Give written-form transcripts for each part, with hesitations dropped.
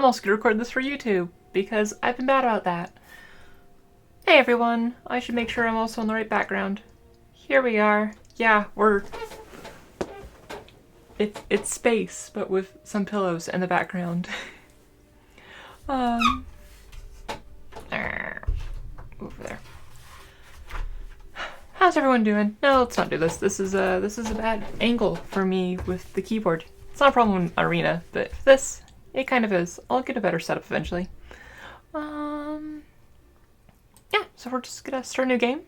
also gonna record this for YouTube because I've been bad about that. Hey everyone, I should make sure I'm also in the right background. Here we are. Yeah, it's space, but with some pillows in the background. Over there. How's everyone doing? No, let's not do this. This is a bad angle for me with the keyboard. It's not a problem in Arena, but this, it kind of is. I'll get a better setup eventually. Yeah, so we're just gonna start a new game.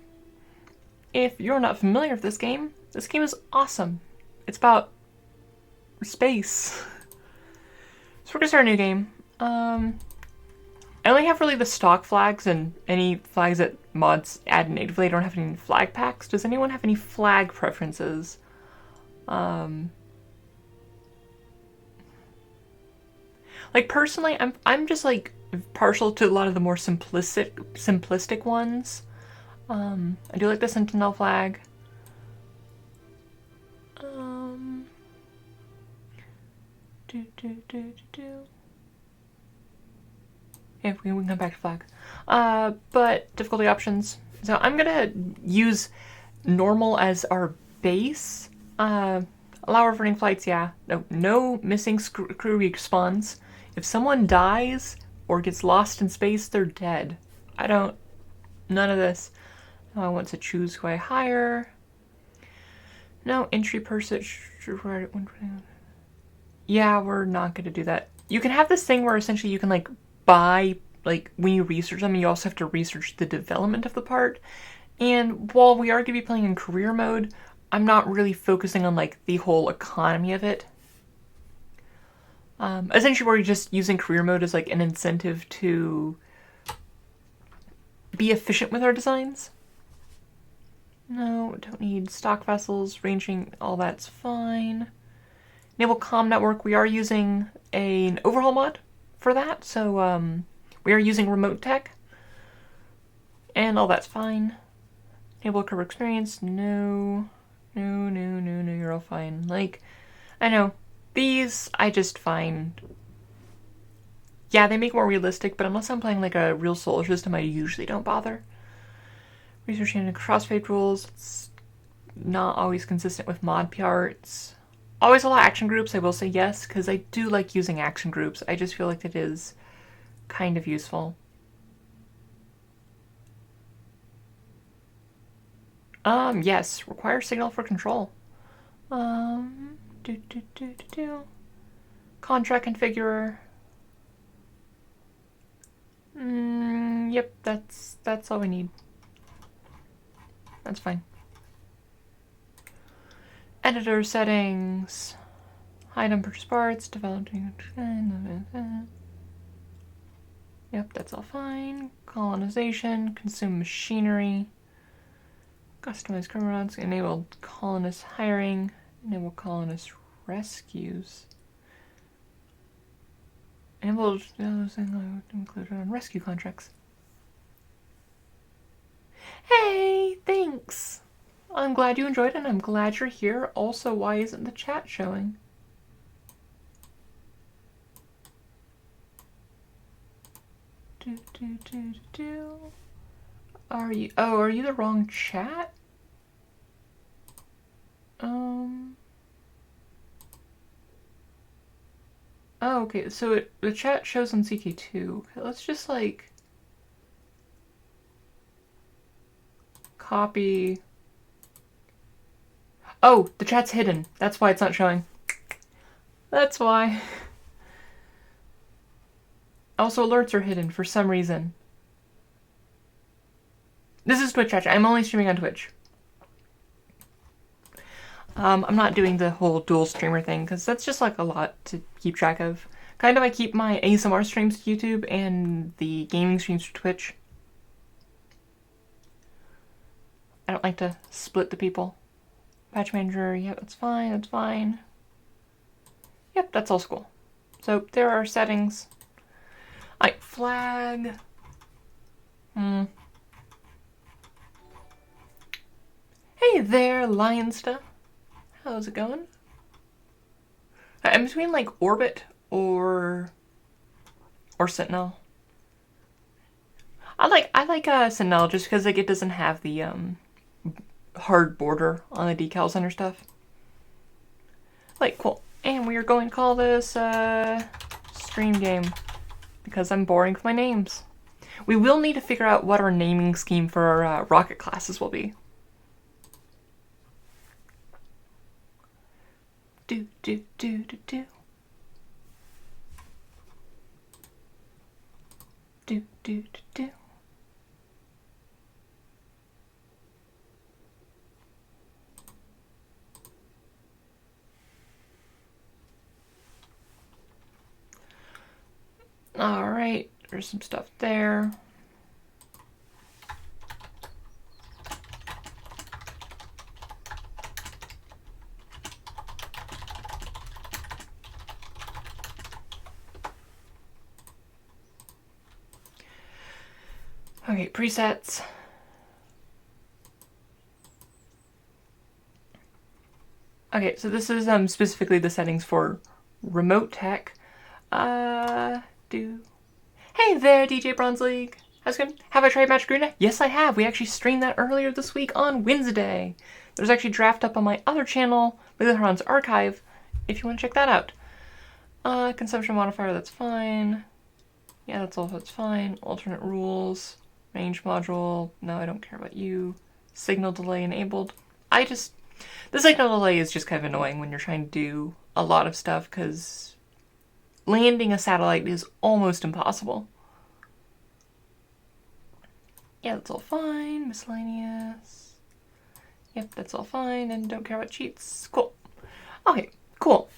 If you're not familiar with this game is awesome. It's about space. So we're gonna start a new game. I only have really the stock flags and any flags that mods add natively. I don't have any flag packs. Does anyone have any flag preferences? Like personally, I'm just like partial to a lot of the more simplistic ones. I do like the Sentinel flag. Yeah, we can come back to flag. But difficulty options. So I'm gonna use normal as our base. Allow reverting flights, yeah. No missing crew respawns. If someone dies or gets lost in space, they're dead. None of this. I want to choose who I hire. No entry person. Yeah, we're not gonna do that. You can have this thing where essentially you can like buy, like when you research them, you also have to research the development of the part. And while we are gonna be playing in career mode, I'm not really focusing on like the whole economy of it. Essentially we're just using career mode as like an incentive to be efficient with our designs. No, don't need stock vessels, ranging, all that's fine. Enable comm network, we are using an overhaul mod for that, so we are using remote tech. And all that's fine. Enable curve experience, no, you're all fine. Like, I know, these I just find, yeah, they make more realistic, but unless I'm playing like a real solar system, I usually don't bother. Researching the crossfade rules, it's not always consistent with mod parts. Always allow action groups, I will say yes, because I do like using action groups. I just feel like it is kind of useful. Yes, require signal for control. Contract configurer. Yep, that's all we need. That's fine. Editor settings. Item purchase parts, developing. Yep, that's all fine. Colonization, consume machinery. Customize criminals, enable colonist hiring, enable colonist rescues. Enable included on rescue contracts. Hey, thanks! I'm glad you enjoyed it and I'm glad you're here. Also, why isn't the chat showing? Are you the wrong chat? Oh, okay, so the chat shows on CK2. Okay, let's just like copy. Oh, the chat's hidden. That's why it's not showing. That's why. Also, alerts are hidden for some reason. This is Twitch chat. I'm only streaming on Twitch. I'm not doing the whole dual streamer thing because that's just like a lot to keep track of. Kind of I keep my ASMR streams to YouTube and the gaming streams to Twitch. I don't like to split the people. Patch manager, yeah, that's fine, that's fine. Yep, that's all cool. So there are settings. Alright, flag. Hey there, Lionsta. How's it going? I'm between like orbit or Or Sentinel. I like Sentinel just because like it doesn't have the hard border on the decals under stuff. Like, cool. And we are going to call this stream game because I'm boring with my names. We will need to figure out what our naming scheme for our rocket classes will be. Do do do do do. Do do do do. All right, there's some stuff there. Okay, presets. Okay, so this is specifically the settings for remote tech. Hey there, DJ Bronze League. How's it going? Have I tried Magic Arena? Yes, I have. We actually streamed that earlier this week on Wednesday. There's actually a draft up on my other channel, Wigleron's Archive, if you want to check that out. Consumption modifier, that's fine. Yeah, that's fine. Alternate rules. Range module. No, I don't care about you. Signal delay enabled. The signal delay is just kind of annoying when you're trying to do a lot of stuff because landing a satellite is almost impossible. Yeah, that's all fine. Miscellaneous. Yep, that's all fine. And don't care about cheats. Cool. Okay, cool.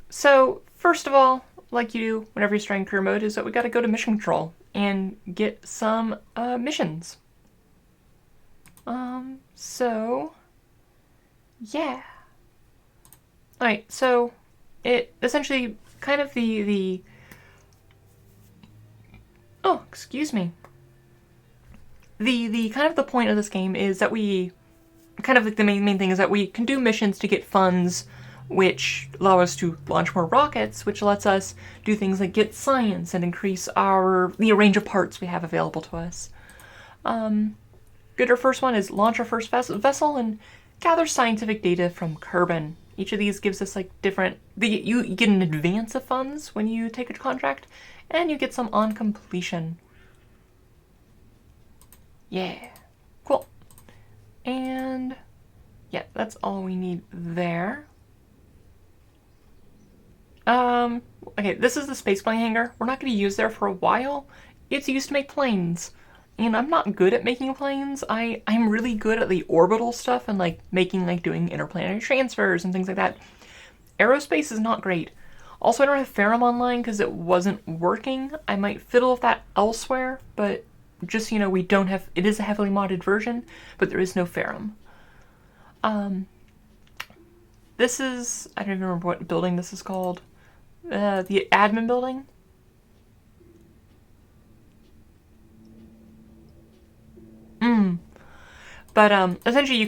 So, first of all, like you do whenever you're starting career mode, is that we gotta go to mission control and get some missions. So, yeah. Alright, so it essentially kind of oh, excuse me. The kind of the point of this game is that we kind of like the main thing is that we can do missions to get funds which allow us to launch more rockets, which lets us do things like get science and increase the range of parts we have available to us. Our first one is launch our first vessel and gather scientific data from Kerbal. Each of these gives us like different. You get an advance of funds when you take a contract, and you get some on completion. Yeah, cool. And yeah, that's all we need there. Okay, this is the space plane hangar. We're not going to use there for a while. It's used to make planes. And I'm not good at making planes. I'm really good at the orbital stuff and like doing interplanetary transfers and things like that. Aerospace is not great. Also, I don't have Ferrum online because it wasn't working. I might fiddle with that elsewhere, but just so you know, we don't have, it is a heavily modded version, but there is no Ferrum. This is, I don't even remember what building this is called. The admin building. But essentially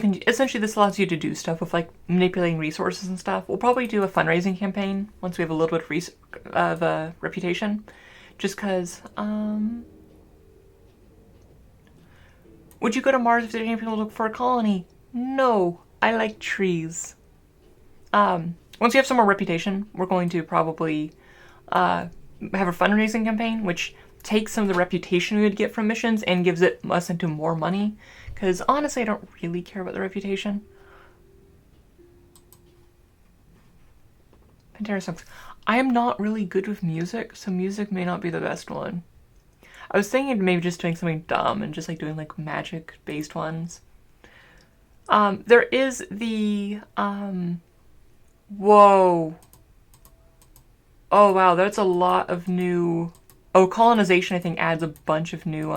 this allows you to do stuff with like manipulating resources and stuff. We'll probably do a fundraising campaign once we have a little bit of reputation. Just cause, would you go to Mars if there's any people look for a colony? No, I like trees. Once you have some more reputation, we're going to probably have a fundraising campaign, which takes some of the reputation we would get from missions and gives us into more money. Because honestly, I don't really care about the reputation. Pantera sucks. I am not really good with music, so music may not be the best one. I was thinking maybe just doing something dumb and just like doing like magic-based ones. There is the, whoa. Oh wow, that's a lot of new, oh, colonization I think adds a bunch of new,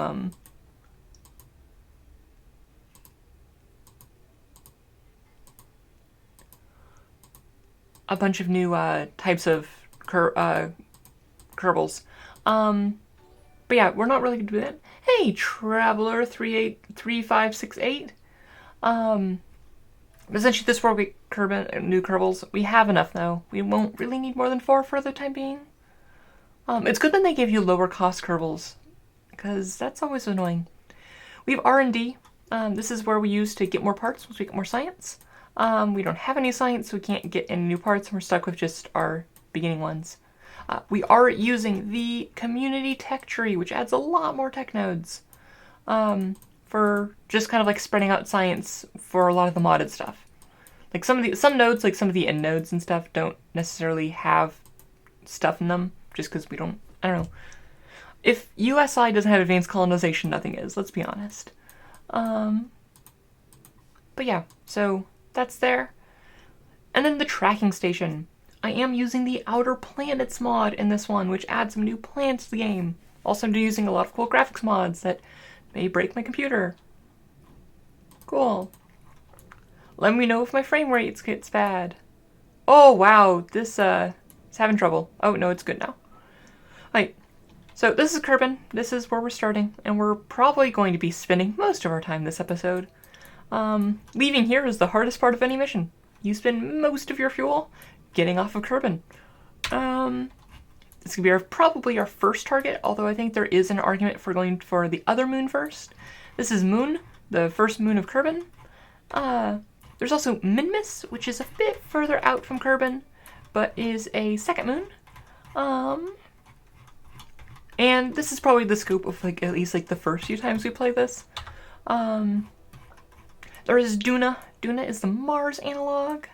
types of Kerbals. But yeah, we're not really gonna do that. Hey, Traveler 383568. Essentially this will be new Kerbals. We have enough though. We won't really need more than 4 for the time being. It's good that they gave you lower cost Kerbals, because that's always annoying. We have R&D. This is where we use to get more parts once we get more science. We don't have any science, so we can't get any new parts, and we're stuck with just our beginning ones. We are using the community tech tree, which adds a lot more tech nodes for just kind of like spreading out science for a lot of the modded stuff. Like some nodes, like some of the end nodes and stuff, don't necessarily have stuff in them, just because we don't. I don't know. If USI doesn't have advanced colonization, nothing is. Let's be honest. But yeah, so that's there. And then the tracking station. I am using the Outer Planets mod in this one, which adds some new planets to the game. Also, I'm using a lot of cool graphics mods that may break my computer. Cool. Let me know if my frame rate gets bad. Oh wow, this is having trouble. Oh no, it's good now. Right. So this is Kerbal. This is where we're starting, and we're probably going to be spending most of our time this episode. Leaving here is the hardest part of any mission. You spend most of your fuel getting off of Kerbal. This could be probably our first target, although I think there is an argument for going for the other moon first. This is Moon, the first moon of Kerbal. There's also Minmus, which is a bit further out from Kerbal, but is a second moon. And this is probably the scope of like at least like the first few times we play this. There is Duna. Duna is the Mars analog.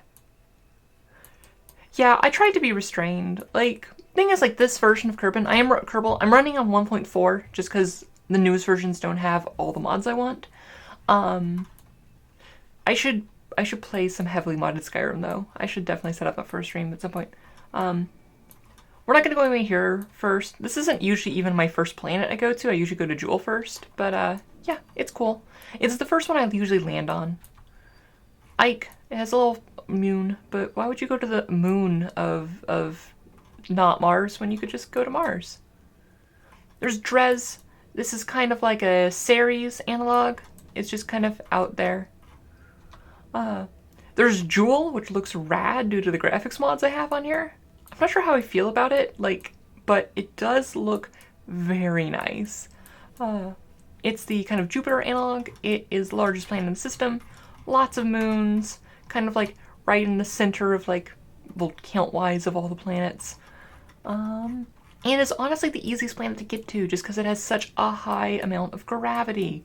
Yeah, I tried to be restrained. Like, thing is, like this version of Kerbal, I'm running on 1.4 just because the newest versions don't have all the mods I want. I should play some heavily modded Skyrim though. I should definitely set up a first stream at some point. We're not going to go away here first. This isn't usually even my first planet I go to. I usually go to Jewel first. But yeah, it's cool. It's the first one I usually land on. Ike, it has a little moon, but why would you go to the moon of not Mars when you could just go to Mars? There's Drez. This is kind of like a Ceres analog. It's just kind of out there. There's Jewel, which looks rad due to the graphics mods I have on here. I'm not sure how I feel about it, like, but it does look very nice. It's the kind of Jupiter analog. It is the largest planet in the system. Lots of moons, kind of like right in the center of like, well, count-wise of all the planets. And it's honestly the easiest planet to get to just because it has such a high amount of gravity.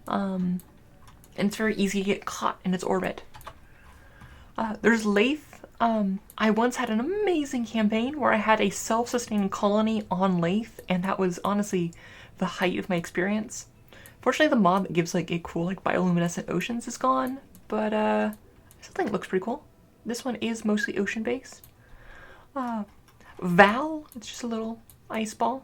And it's very easy to get caught in its orbit. There's Lathe. I once had an amazing campaign where I had a self-sustaining colony on Lathe, and that was honestly the height of my experience. Fortunately, the mod that gives like a cool like bioluminescent oceans is gone, but I still think it looks pretty cool. This one is mostly ocean-based. Val, it's just a little ice ball.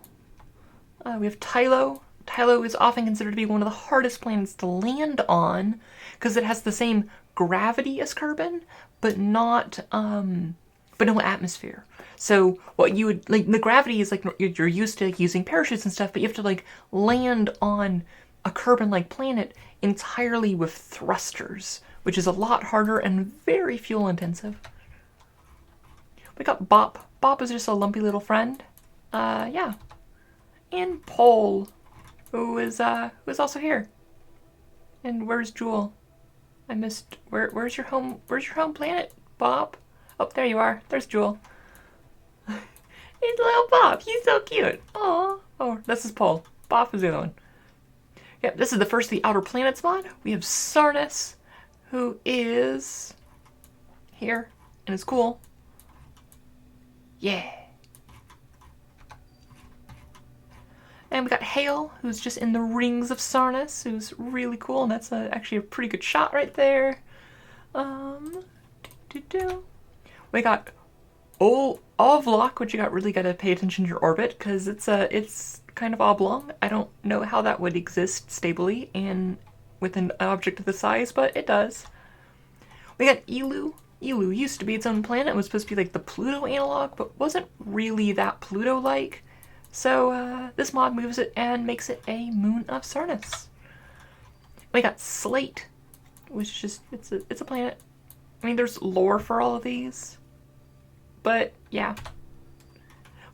We have Tylo. Tylo is often considered to be one of the hardest planets to land on because it has the same gravity as Kerbal, but not but no atmosphere. So what you would like, the gravity is like you're used to using parachutes and stuff, but you have to like land on a Kerbal-like planet entirely with thrusters, which is a lot harder and very fuel intensive. We got Bop. Bop is just a lumpy little friend. Yeah. And Pole, who is also here. And where's Jewel? I missed where's your home planet, Bop? Oh, there you are. There's Jewel. It's little Bop. He's so cute. Aww. Oh, this is Pole. Bop is the other one. Yep, this is the first of the Outer Planets mod. We have Sarnus, who is here, and it's cool. Yeah. And we got Hale, who's just in the rings of Sarnus, who's really cool, and that's actually a pretty good shot right there. We got Ovlok, which you really gotta pay attention to your orbit, because it's kind of oblong. I don't know how that would exist stably and with an object of the size, but it does. We got Elu. Elu used to be its own planet. It was supposed to be like the Pluto analog, but wasn't really that Pluto-like. So this mod moves it and makes it a moon of Sarnus. We got Slate, which is just, it's a planet. I mean, there's lore for all of these, but yeah.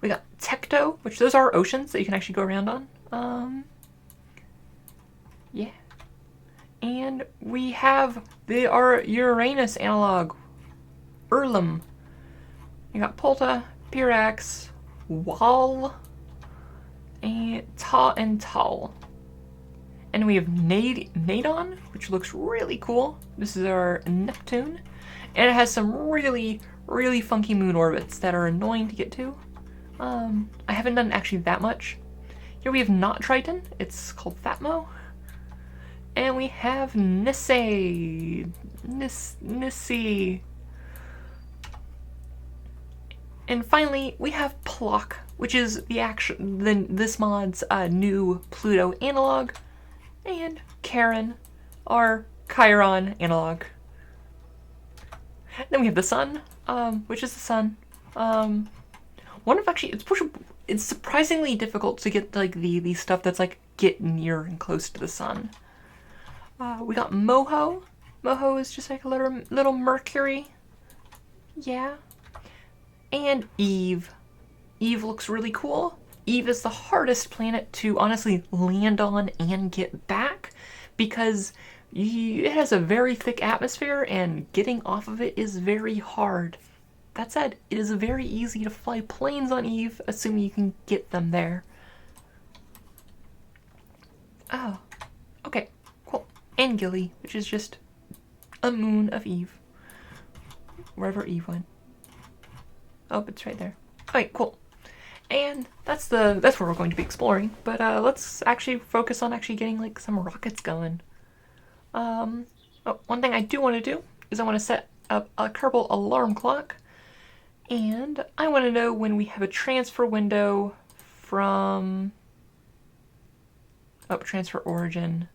We got Tecto, which those are oceans that you can actually go around on. Yeah. And we have our Uranus analog, Erlum. You got Polta, Pirax, Wall, and Tal. And we have Nadon, which looks really cool. This is our Neptune. And it has some really, really funky moon orbits that are annoying to get to. I haven't done actually that much. Here we have Not Triton. It's called Fatmo. And we have Nisei. And finally, we have Plock, which is this mod's new Pluto analog. And Karen, our Chiron analog. Then we have the Sun, which is the Sun. It's surprisingly difficult to get like the stuff that's like get near and close to the Sun. We got Moho. Moho is just like a little Mercury. Yeah. And Eve. Eve looks really cool. Eve is the hardest planet to honestly land on and get back because it has a very thick atmosphere and getting off of it is very hard. That said, it is very easy to fly planes on Eve, assuming you can get them there. Oh, okay, cool. And Gilly, which is just a moon of Eve. Wherever Eve went. Oh, it's right there. Alright, cool. And that's where we're going to be exploring. But let's actually focus on actually getting like some rockets going. One thing I do want to do is I want to set up a Kerbal alarm clock. And I want to know when we have a transfer window from... Oh, transfer origin.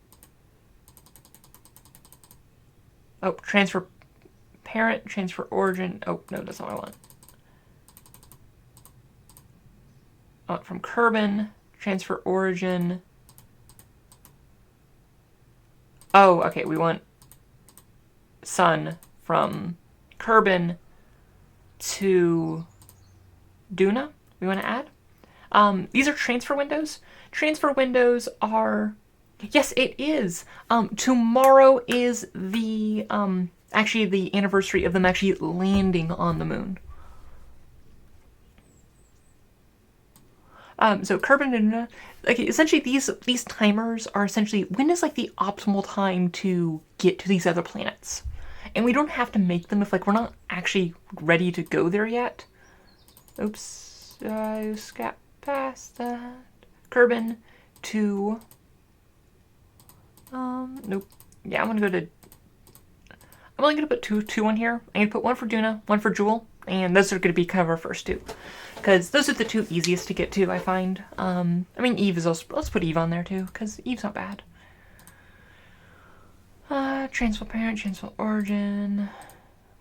Oh, transfer parent, transfer origin. Oh, no, that's not what I want. Oh, from Kerbal, transfer origin. Oh, okay, we want Sun from Kerbal to Duna, we want to add. These are transfer windows. Transfer windows are... Yes, it is. Tomorrow is the, actually the anniversary of them actually landing on the moon. So Kerbal and Duna, like essentially these timers are essentially when is like the optimal time to get to these other planets. And we don't have to make them if like we're not actually ready to go there yet. Oops, I just got past that. Kerbal to nope. Yeah, I'm only gonna put two on here. I'm gonna put one for Duna, one for Jewel, and those are gonna be kind of our first two. Because those are the two easiest to get to, I find. I mean, Eve is also... Let's put Eve on there, too, because Eve's not bad. Transfer parent, transfer origin.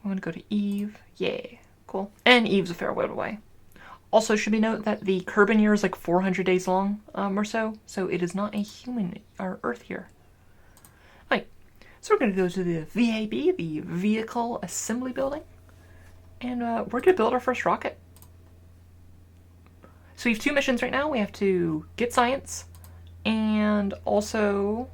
I want to go to Eve. Yay. Cool. And Eve's a fair way away. Also, should we note that the Kerbal year is like 400 days long, or so. So it is not a human or Earth year. Alright. So we're going to go to the VAB, the Vehicle Assembly Building. And we're going to build our first rocket. So we have two missions right now. We have to get science and also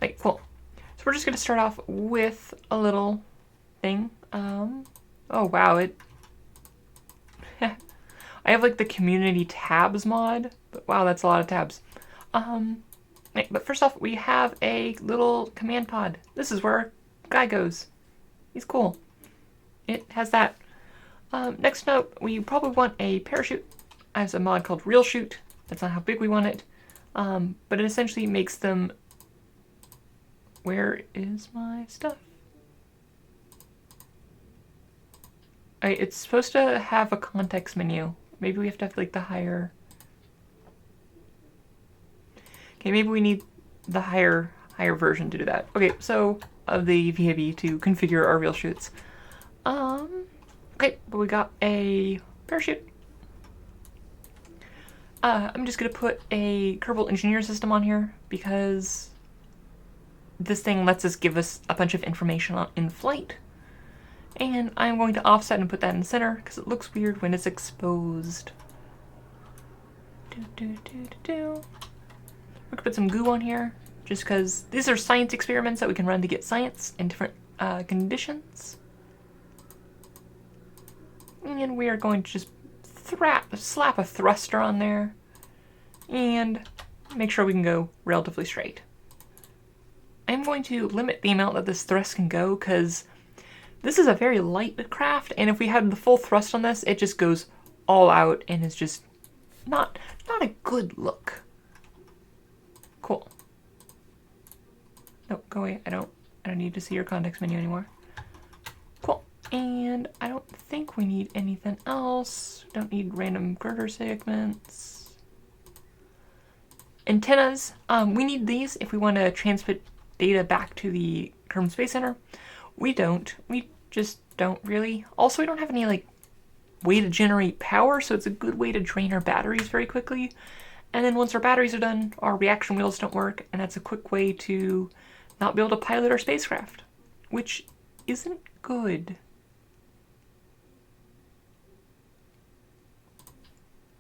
Okay, cool. So we're just gonna start off with a little thing. Oh wow, I have like the community tabs mod, but wow, that's a lot of tabs. But first off, we have a little command pod. This is where our guy goes. He's cool. It has that. Next up, we probably want a parachute. I have a mod called Real Shoot. That's not how big we want it. But it essentially makes them... Where is my stuff? It's supposed to have a context menu. Maybe we have to have like the higher... Okay, maybe we need the higher version to do that. Okay, so of the VAB to configure our real shoots. Okay, but we got a parachute. I'm just gonna put a Kerbal engineer system on here because this thing lets us give us a bunch of information in flight. And I'm going to offset and put that in the center because it looks weird when it's exposed. We could put some goo on here just because these are science experiments that we can run to get science in different conditions. And we are going to just slap a thruster on there and make sure we can go relatively straight. I'm going to limit the amount that this thrust can go because this is a very light craft, and if we had the full thrust on this, it just goes all out and is just not a good look. Cool. Nope, go away. I don't need to see your context menu anymore. Cool. And I don't think we need anything else. Don't need random girder segments. Antennas. We need these if we want to transmit data back to the Kerbal Space Center. We don't. We just don't really. Also, we don't have any way to generate power, so it's a good way to drain our batteries very quickly. And then once our batteries are done, our reaction wheels don't work, and that's a quick way to not be able to pilot our spacecraft, which isn't good.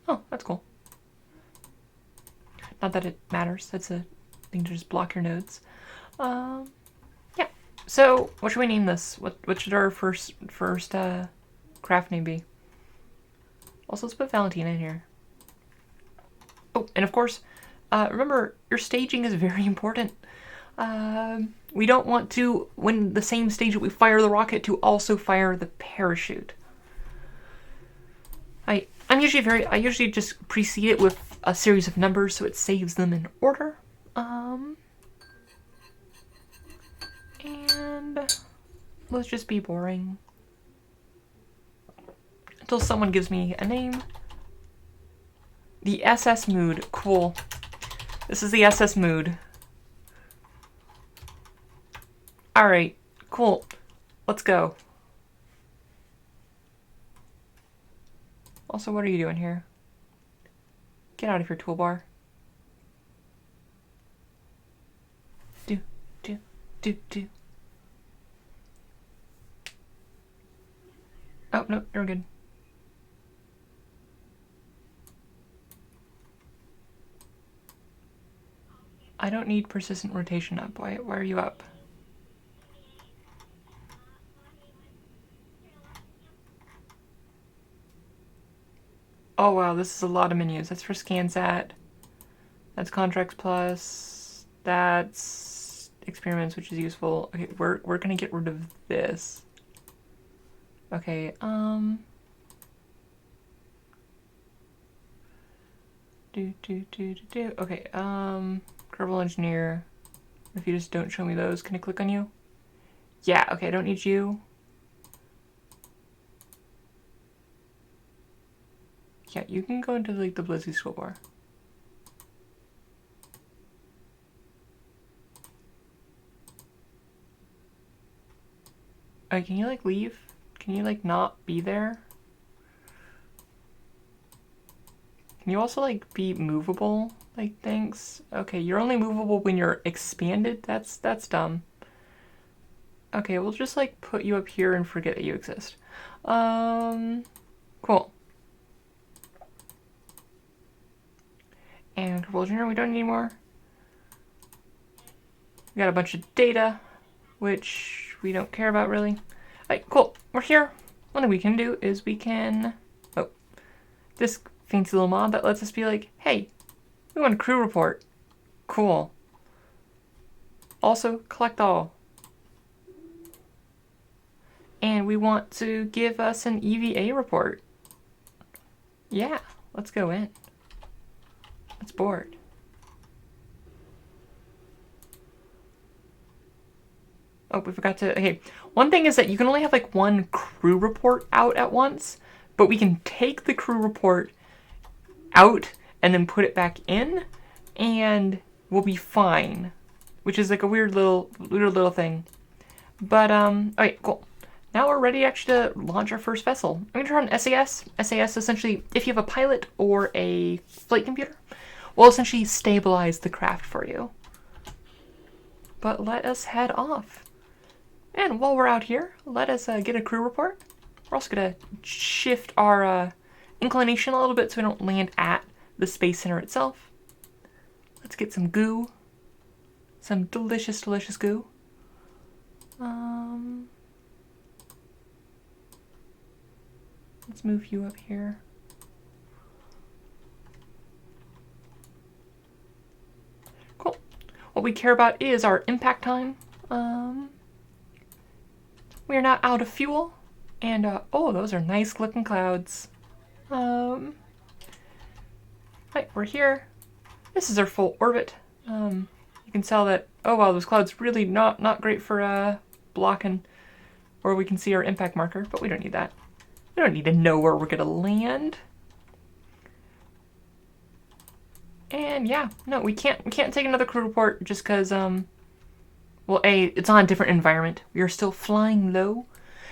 Oh, that's cool. Not that it matters. That's a thing to just block your nodes. Yeah. So, what should we name this? What should our first craft name be? Also, let's put Valentina in here. Oh, and of course, remember, your staging is very important. We don't want to, when the same stage that we fire the rocket, to also fire the parachute. I usually just precede it with a series of numbers so it saves them in order. And let's just be boring until someone gives me a name. The SS Mood. Cool. This is the SS Mood. Alright, cool. Let's go. Also, what are you doing here? Get out of your toolbar. Do. Oh, no, you're good. I don't need persistent rotation up. Why are you up? Oh wow, this is a lot of menus. That's for ScanSat. That's Contracts Plus. That's Experiments, which is useful. Okay, we're gonna get rid of this. Okay, Okay, Kerbal Engineer. If you just don't show me those, can I click on you? Yeah, okay, I don't need you. Yeah, you can go into the Blizzy toolbar. Oh, can you leave? Can you not be there? Can you also be movable? Thanks. Okay, you're only movable when you're expanded. That's dumb. Okay, we'll just put you up here and forget that you exist. Cool. And Kerbal Engineer, we don't need anymore. We got a bunch of data, which we don't care about really. Alright, cool. We're here. One thing we can do is we can... Oh. This fancy little mod that lets us be like, hey, we want a crew report. Cool. Also, collect all. And we want to give us an EVA report. Yeah, let's go in. Let's board. Oh, we forgot to... Okay, one thing is that you can only have one crew report out at once, but we can take the crew report out and then put it back in, and we'll be fine. Which is a weird little thing. But, alright, cool. now we're ready actually to launch our first vessel. I'm gonna turn on SAS. SAS essentially, if you have a pilot or a flight computer, will essentially stabilize the craft for you. But let us head off. And while we're out here, let us get a crew report. We're also gonna shift our inclination a little bit so we don't land at the Space Center itself. Let's get some goo. Some delicious, delicious goo. Let's move you up here. Cool. What we care about is our impact time. We are now out of fuel. And, oh, those are nice looking clouds. Right, we're here. This is our full orbit. You can tell that, oh wow, those clouds really not great for blocking where we can see our impact marker, but we don't need that. We don't need to know where we're gonna land. And yeah, no, we can't take another crew report just because well, it's on a different environment. We are still flying low.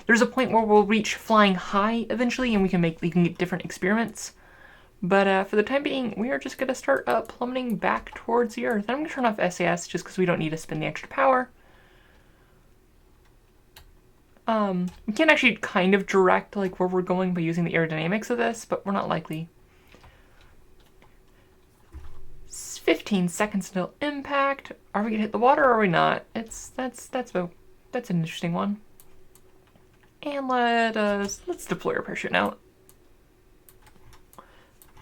There's a point where we'll reach flying high eventually, and we can get different experiments. But for the time being, we are just going to start plummeting back towards the Earth. I'm going to turn off SAS just because we don't need to spend the extra power. We can actually kind of direct like where we're going by using the aerodynamics of this, but we're not likely. 15 seconds until impact. Are we going to hit the water or are we not? That's an interesting one. And let's deploy our parachute now.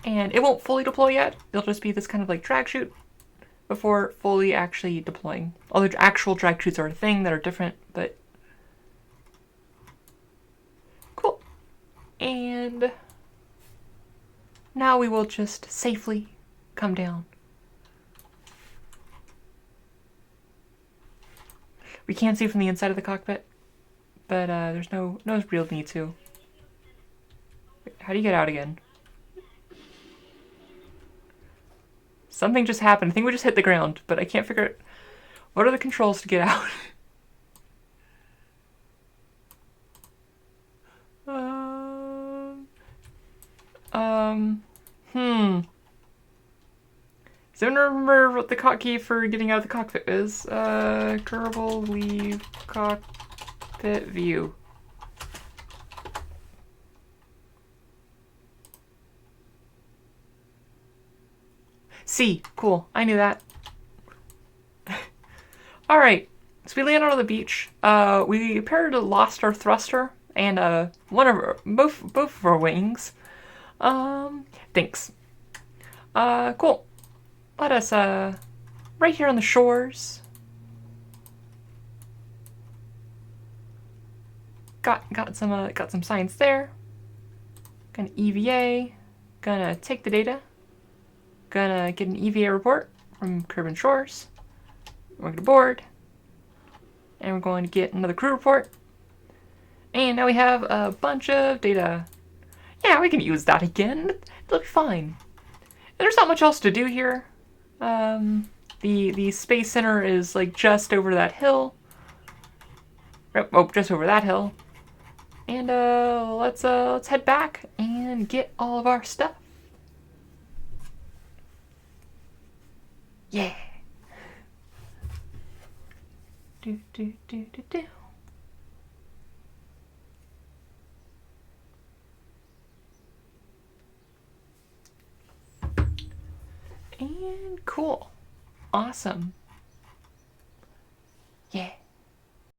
And it won't fully deploy yet. It'll just be this kind of like drag chute before fully actually deploying. Although actual drag chutes are a thing that are different, but cool. And now we will just safely come down. We can't see from the inside of the cockpit, but there's no real need to. Wait, how do you get out again? Something just happened. I think we just hit the ground, but I can't figure out what are the controls to get out. Does anyone remember what the hotkey for getting out of the cockpit is? Kerbal, leave, cockpit, view. C, cool, I knew that. Alright, so we landed on the beach. We appeared to lost our thruster and both of our wings. Thanks. Cool. Let us right here on the shores. Got some science there. Gonna EVA. Gonna take the data. Gonna get an EVA report from Kerbal Shores. We're gonna board. And we're going to get another crew report. And now we have a bunch of data. Yeah, we can use that again. It'll be fine. There's not much else to do here. The Space Center is like just over that hill. Oh, just over that hill. And let's head back and get all of our stuff. Yeah. Do. And cool. Awesome.